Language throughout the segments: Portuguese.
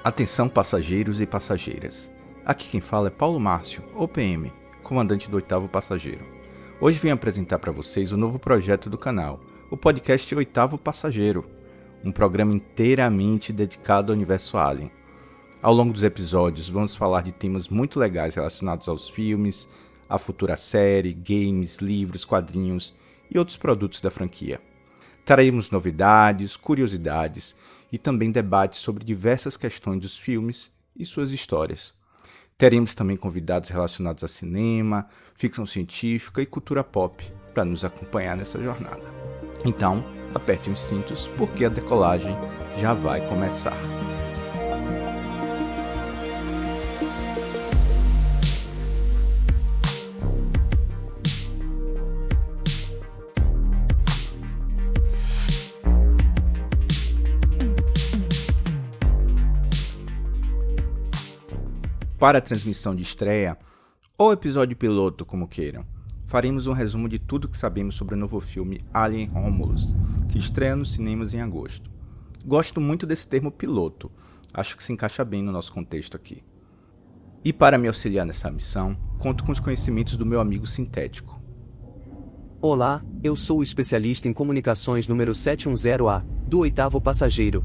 Atenção passageiros e passageiras. Aqui quem fala é Paulo Márcio, ou PM, comandante do 8º Passageiro. Hoje venho apresentar para vocês o novo projeto do canal, o podcast 8º Passageiro, um programa inteiramente dedicado ao universo Alien. Ao longo dos episódios vamos falar de temas muito legais relacionados aos filmes, à futura série, games, livros, quadrinhos e outros produtos da franquia. Traremos novidades, curiosidades e também debates sobre diversas questões dos filmes e suas histórias. Teremos também convidados relacionados a cinema, ficção científica e cultura pop para nos acompanhar nessa jornada. Então, apertem os cintos porque a decolagem já vai começar. Para a transmissão de estreia, ou episódio piloto, como queiram, faremos um resumo de tudo que sabemos sobre o novo filme Alien Romulus, que estreia nos cinemas em agosto. Gosto muito desse termo piloto, acho que se encaixa bem no nosso contexto aqui. E para me auxiliar nessa missão, conto com os conhecimentos do meu amigo sintético. Olá, eu sou o especialista em comunicações número 710A, do 8º Passageiro.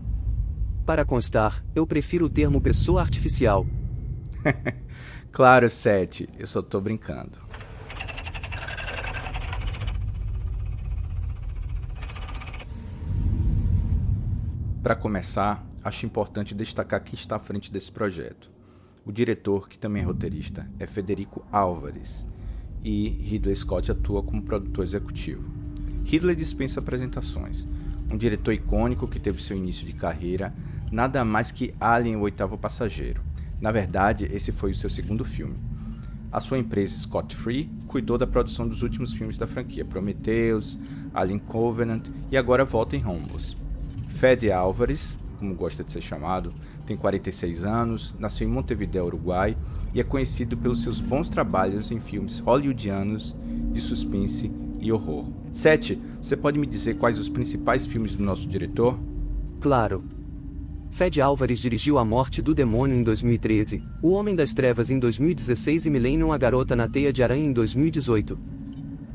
Para constar, eu prefiro o termo pessoa artificial. Claro, Sete, eu só tô brincando. Para começar, acho importante destacar quem está à frente desse projeto. O diretor, que também é roteirista, é Federico Álvares, e Ridley Scott atua como produtor executivo. Ridley dispensa apresentações. Um diretor icônico que teve seu início de carreira, nada mais que Alien, o 8º Passageiro. Na verdade, esse foi o seu segundo filme. A sua empresa Scott Free cuidou da produção dos últimos filmes da franquia Prometheus, Alien Covenant e agora volta em Romulus. Fede Álvares, como gosta de ser chamado, tem 46 anos, nasceu em Montevideo, Uruguai e é conhecido pelos seus bons trabalhos em filmes hollywoodianos de suspense e horror. Sete, você pode me dizer quais os principais filmes do nosso diretor? Claro. Fede Álvares dirigiu A Morte do Demônio em 2013, O Homem das Trevas em 2016 e Millennium, A Garota na Teia de Aranha em 2018.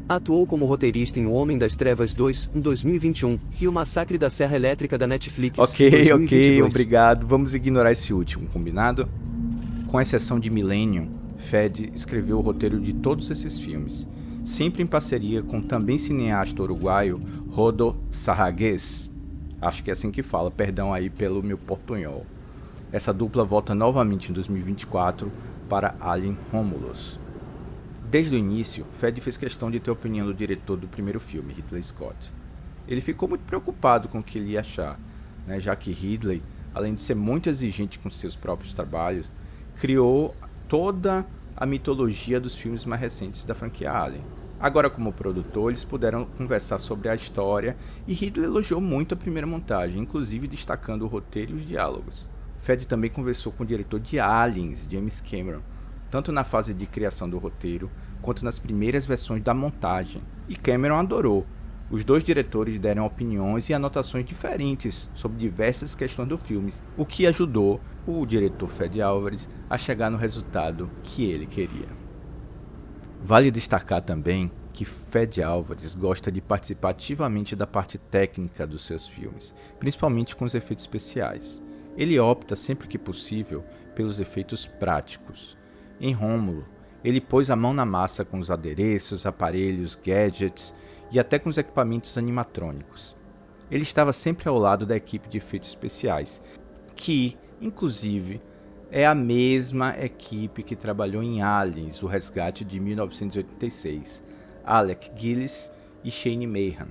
Atuou como roteirista em O Homem das Trevas 2, em 2021, e O Massacre da Serra Elétrica da Netflix, em 2022. Ok, obrigado. Vamos ignorar esse último, combinado? Com exceção de Millennium, Fede escreveu o roteiro de todos esses filmes, sempre em parceria com o também cineasta uruguaio Rodo Sarragués. Acho que é assim que fala, perdão aí pelo meu portunhol. Essa dupla volta novamente em 2024 para Alien Romulus. Desde o início, Fede fez questão de ter a opinião do diretor do primeiro filme, Ridley Scott. Ele ficou muito preocupado com o que ele ia achar, já que Ridley, além de ser muito exigente com seus próprios trabalhos, criou toda a mitologia dos filmes mais recentes da franquia Alien. Agora, como produtor, eles puderam conversar sobre a história e Ridley elogiou muito a primeira montagem, inclusive destacando o roteiro e os diálogos. Fede também conversou com o diretor de Aliens, James Cameron, tanto na fase de criação do roteiro, quanto nas primeiras versões da montagem, e Cameron adorou. Os dois diretores deram opiniões e anotações diferentes sobre diversas questões do filme, o que ajudou o diretor Fede Álvares a chegar no resultado que ele queria. Vale destacar também que Fede Álvares gosta de participar ativamente da parte técnica dos seus filmes, principalmente com os efeitos especiais. Ele opta, sempre que possível, pelos efeitos práticos. Em Rômulo, ele pôs a mão na massa com os adereços, aparelhos, gadgets e até com os equipamentos animatrônicos. Ele estava sempre ao lado da equipe de efeitos especiais, que, inclusive, é a mesma equipe que trabalhou em Aliens, o Resgate de 1986, Alec Gillis e Shane Mahan.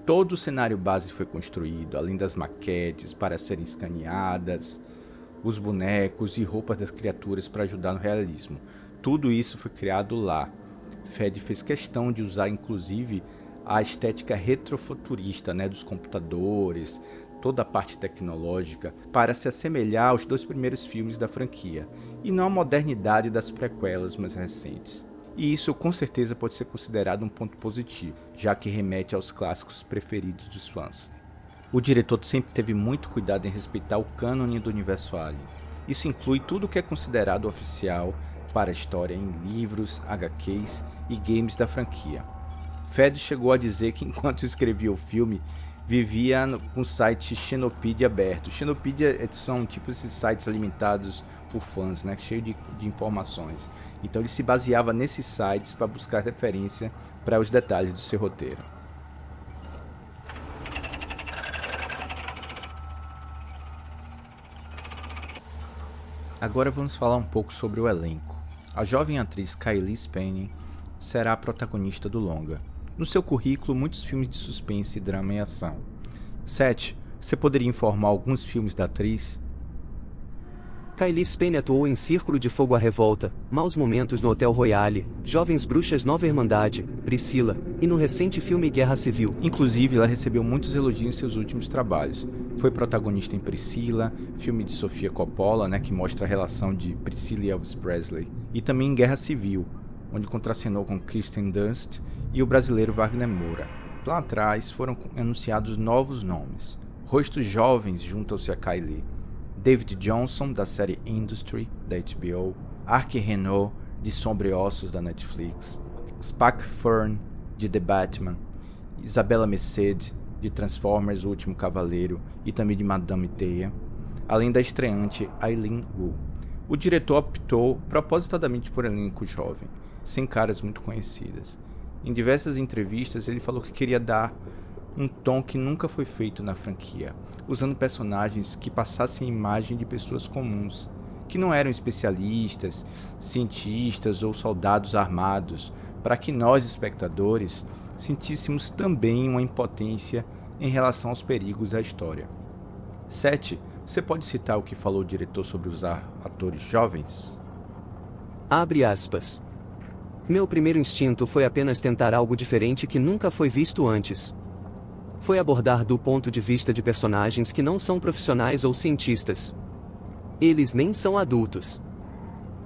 Todo o cenário base foi construído, além das maquetes para serem escaneadas, os bonecos e roupas das criaturas para ajudar no realismo. Tudo isso foi criado lá. Fede fez questão de usar, inclusive, a estética retrofuturista dos computadores, toda a parte tecnológica, para se assemelhar aos dois primeiros filmes da franquia, e não à modernidade das prequelas mais recentes. E isso com certeza pode ser considerado um ponto positivo, já que remete aos clássicos preferidos dos fãs. O diretor sempre teve muito cuidado em respeitar o cânone do universo Alien. Isso inclui tudo o que é considerado oficial para a história em livros, HQs e games da franquia. Fed chegou a dizer que enquanto escrevia o filme, vivia com o site Xenopedia aberto. Xenopedia são tipo esses sites alimentados por fãs, né, cheio de informações. Então ele se baseava nesses sites para buscar referência para os detalhes do seu roteiro. Agora vamos falar um pouco sobre o elenco. A jovem atriz Cailee Spaeny será a protagonista do longa. No seu currículo, muitos filmes de suspense, drama e ação. 7. Você poderia informar alguns filmes da atriz? Cailee Spaeny atuou em Círculo de Fogo à Revolta, Maus Momentos no Hotel Royale, Jovens Bruxas Nova Irmandade, Priscila, e no recente filme Guerra Civil. Inclusive, ela recebeu muitos elogios em seus últimos trabalhos. Foi protagonista em Priscila, filme de Sofia Coppola, que mostra a relação de Priscila e Elvis Presley, e também em Guerra Civil, onde contracenou com Kirsten Dunst e o brasileiro Wagner Moura. Lá atrás foram anunciados novos nomes. Rostos jovens juntam-se a Cailee. David Johnson, da série Industry, da HBO, Ark Renault, de Sombra e Ossos, da Netflix, Spike Fern, de The Batman, Isabella Merced, de Transformers, O Último Cavaleiro, e também de Madame Teia, além da estreante Aileen Wu. O diretor optou propositadamente por elenco jovem, sem caras muito conhecidas. Em diversas entrevistas, ele falou que queria dar um tom que nunca foi feito na franquia, usando personagens que passassem a imagem de pessoas comuns, que não eram especialistas, cientistas ou soldados armados, para que nós, espectadores, sentíssemos também uma impotência em relação aos perigos da história. 7. Você pode citar o que falou o diretor sobre usar atores jovens? Abre aspas. Meu primeiro instinto foi apenas tentar algo diferente que nunca foi visto antes. Foi abordar do ponto de vista de personagens que não são profissionais ou cientistas. Eles nem são adultos.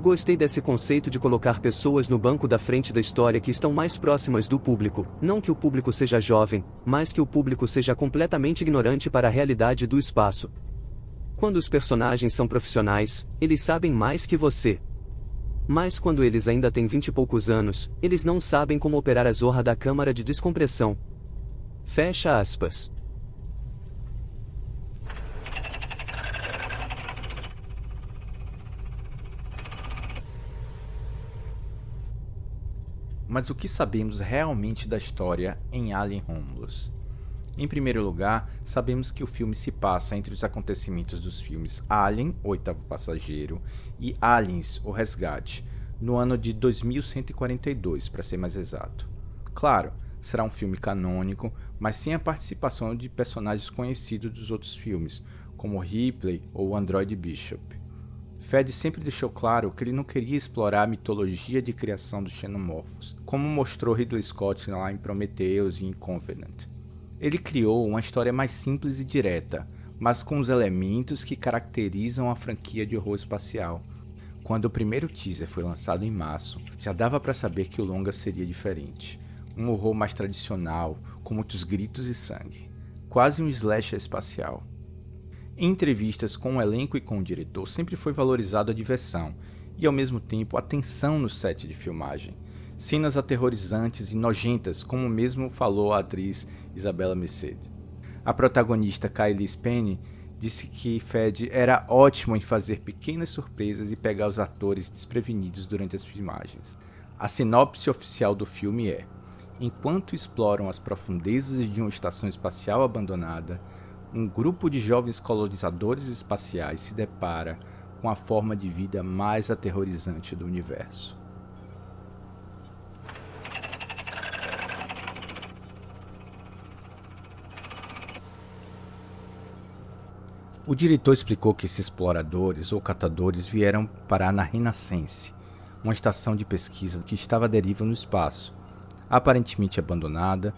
Gostei desse conceito de colocar pessoas no banco da frente da história que estão mais próximas do público, não que o público seja jovem, mas que o público seja completamente ignorante para a realidade do espaço. Quando os personagens são profissionais, eles sabem mais que você. Mas quando eles ainda têm 20 e poucos anos, eles não sabem como operar a zorra da câmara de descompressão. Fecha aspas. Mas o que sabemos realmente da história em Alien Romulus? Em primeiro lugar, sabemos que o filme se passa entre os acontecimentos dos filmes Alien, o Oitavo Passageiro, e Aliens, o Resgate, no ano de 2142, para ser mais exato. Claro, será um filme canônico, mas sem a participação de personagens conhecidos dos outros filmes, como Ripley ou o androide Bishop. Fed sempre deixou claro que ele não queria explorar a mitologia de criação dos xenomorfos, como mostrou Ridley Scott lá em Prometheus e em Covenant. Ele criou uma história mais simples e direta, mas com os elementos que caracterizam a franquia de horror espacial. Quando o primeiro teaser foi lançado em março, já dava para saber que o longa seria diferente. Um horror mais tradicional, com muitos gritos e sangue. Quase um slasher espacial. Em entrevistas com o elenco e com o diretor, sempre foi valorizado a diversão e, ao mesmo tempo, a tensão no set de filmagem. Cenas aterrorizantes e nojentas, como mesmo falou a atriz Isabella Merced. A protagonista Cailee Spaeny disse que Fed era ótimo em fazer pequenas surpresas e pegar os atores desprevenidos durante as filmagens. A sinopse oficial do filme é: enquanto exploram as profundezas de uma estação espacial abandonada, um grupo de jovens colonizadores espaciais se depara com a forma de vida mais aterrorizante do universo. O diretor explicou que esses exploradores ou catadores vieram parar na Renaissance, uma estação de pesquisa que estava à deriva no espaço. Aparentemente abandonada,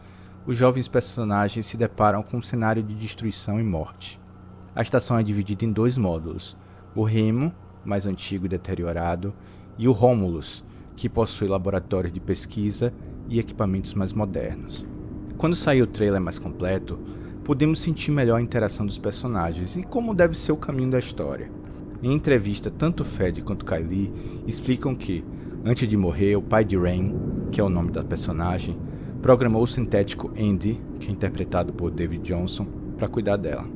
os jovens personagens se deparam com um cenário de destruição e morte. A estação é dividida em 2 módulos: o Remo, mais antigo e deteriorado, e o Romulus, que possui laboratórios de pesquisa e equipamentos mais modernos. Quando saiu o trailer mais completo, podemos sentir melhor a interação dos personagens e como deve ser o caminho da história. Em entrevista, tanto Fed quanto Kylie explicam que, antes de morrer, o pai de Rain, que é o nome da personagem, programou o sintético Andy, que é interpretado por David Johnson, para cuidar dela.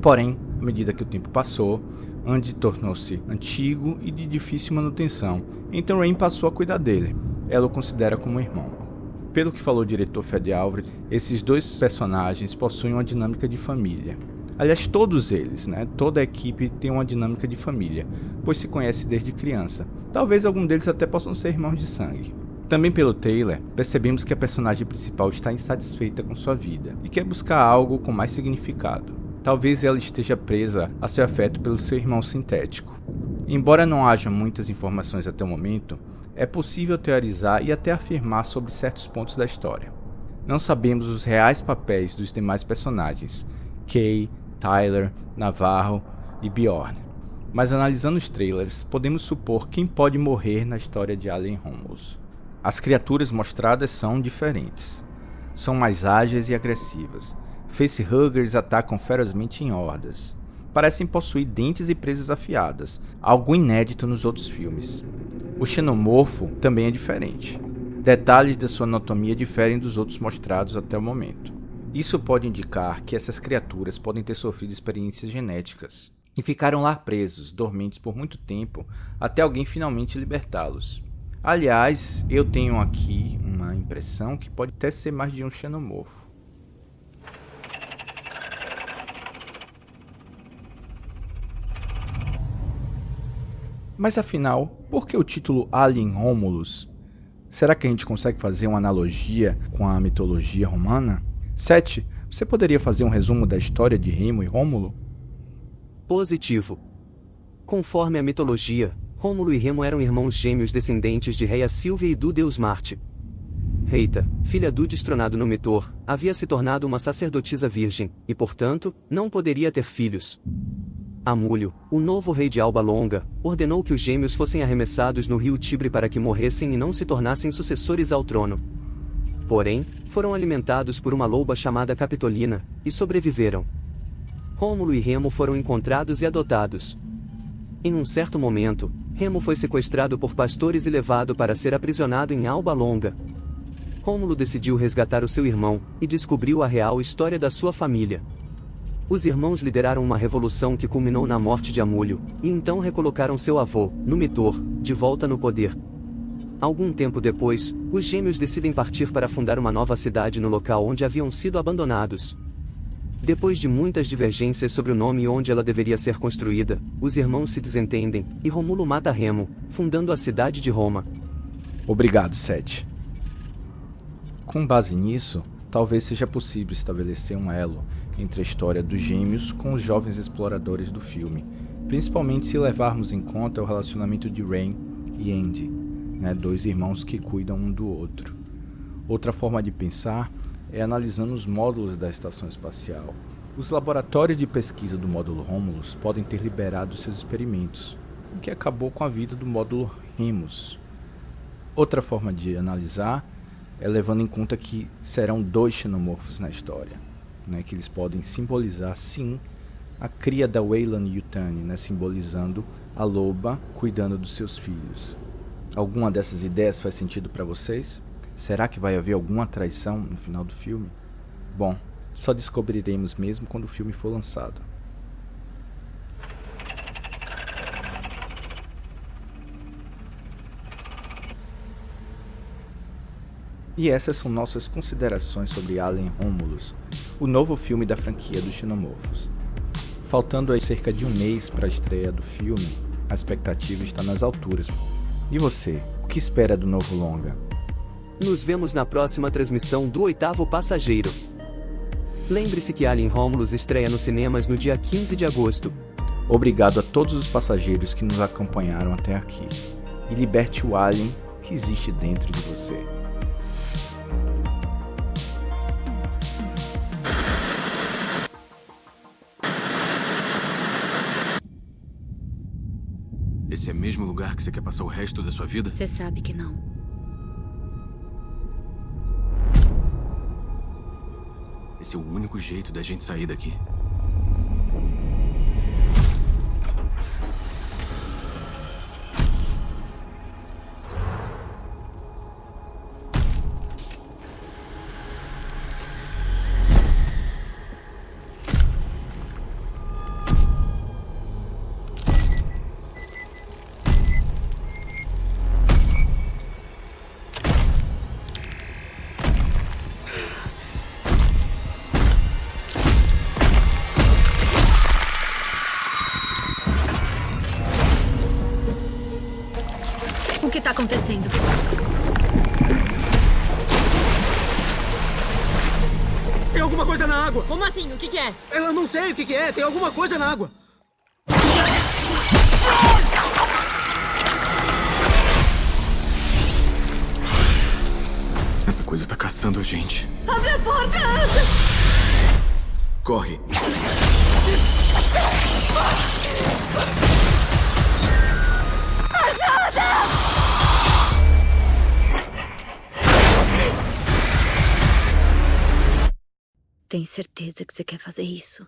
Porém, à medida que o tempo passou, Andy tornou-se antigo e de difícil manutenção, então Rain passou a cuidar dele. Ela o considera como um irmão. Pelo que falou o diretor Fede Alvarez, esses dois personagens possuem uma dinâmica de família. Aliás, todos eles, toda a equipe tem uma dinâmica de família, pois se conhece desde criança. Talvez algum deles até possam ser irmãos de sangue. Também pelo trailer, percebemos que a personagem principal está insatisfeita com sua vida e quer buscar algo com mais significado. Talvez ela esteja presa a seu afeto pelo seu irmão sintético. Embora não haja muitas informações até o momento, é possível teorizar e até afirmar sobre certos pontos da história. Não sabemos os reais papéis dos demais personagens, Kay, Tyler, Navarro e Bjorn. Mas analisando os trailers, podemos supor quem pode morrer na história de Alien Romulus. As criaturas mostradas são diferentes. São mais ágeis e agressivas. Facehuggers atacam ferozmente em hordas. Parecem possuir dentes e presas afiadas, algo inédito nos outros filmes. O xenomorfo também é diferente. Detalhes da sua anatomia diferem dos outros mostrados até o momento. Isso pode indicar que essas criaturas podem ter sofrido experiências genéticas e ficaram lá presos, dormentes por muito tempo, até alguém finalmente libertá-los. Aliás, eu tenho aqui uma impressão que pode até ser mais de um xenomorfo. Mas afinal, por que o título Alien Romulus? Será que a gente consegue fazer uma analogia com a mitologia romana? 7. Você poderia fazer um resumo da história de Remo e Rômulo? Positivo. Conforme a mitologia, Rômulo e Remo eram irmãos gêmeos descendentes de Rhea Silvia e do deus Marte. Rheita, filha do destronado Numitor, havia se tornado uma sacerdotisa virgem, e portanto, não poderia ter filhos. Amúlio, o novo rei de Alba Longa, ordenou que os gêmeos fossem arremessados no rio Tibre para que morressem e não se tornassem sucessores ao trono. Porém, foram alimentados por uma loba chamada Capitolina, e sobreviveram. Rômulo e Remo foram encontrados e adotados. Em um certo momento, Remo foi sequestrado por pastores e levado para ser aprisionado em Alba Longa. Rômulo decidiu resgatar o seu irmão, e descobriu a real história da sua família. Os irmãos lideraram uma revolução que culminou na morte de Amúlio, e então recolocaram seu avô, Numitor, de volta no poder. Algum tempo depois, os gêmeos decidem partir para fundar uma nova cidade no local onde haviam sido abandonados. Depois de muitas divergências sobre o nome e onde ela deveria ser construída, os irmãos se desentendem, e Rômulo mata Remo, fundando a cidade de Roma. Obrigado, Seth. Com base nisso, talvez seja possível estabelecer um elo entre a história dos gêmeos com os jovens exploradores do filme, principalmente se levarmos em conta o relacionamento de Rain e Andy, dois irmãos que cuidam um do outro. Outra forma de pensar é analisando os módulos da estação espacial. Os laboratórios de pesquisa do módulo Romulus podem ter liberado seus experimentos, o que acabou com a vida do módulo Remus. Outra forma de analisar é levando em conta que serão dois xenomorfos na história, que eles podem simbolizar, sim, a cria da Weyland-Yutani, simbolizando a loba cuidando dos seus filhos. Alguma dessas ideias faz sentido para vocês? Será que vai haver alguma traição no final do filme? Bom, só descobriremos mesmo quando o filme for lançado. E essas são nossas considerações sobre Alien Romulus, o novo filme da franquia dos Xenomorfos. Faltando aí cerca de um mês para a estreia do filme, a expectativa está nas alturas. E você, o que espera do novo longa? Nos vemos na próxima transmissão do 8º Passageiro. Lembre-se que Alien Romulus estreia nos cinemas no dia 15 de agosto. Obrigado a todos os passageiros que nos acompanharam até aqui. E liberte o alien que existe dentro de você. Esse é mesmo o lugar que você quer passar o resto da sua vida? Você sabe que não. Esse é o único jeito da gente sair daqui. O que está acontecendo? Tem alguma coisa na água! Como assim? O que é? Eu não sei o que é, tem alguma coisa na água! Essa coisa tá caçando a gente. Abre a porta! Corre! Tem certeza que você quer fazer isso?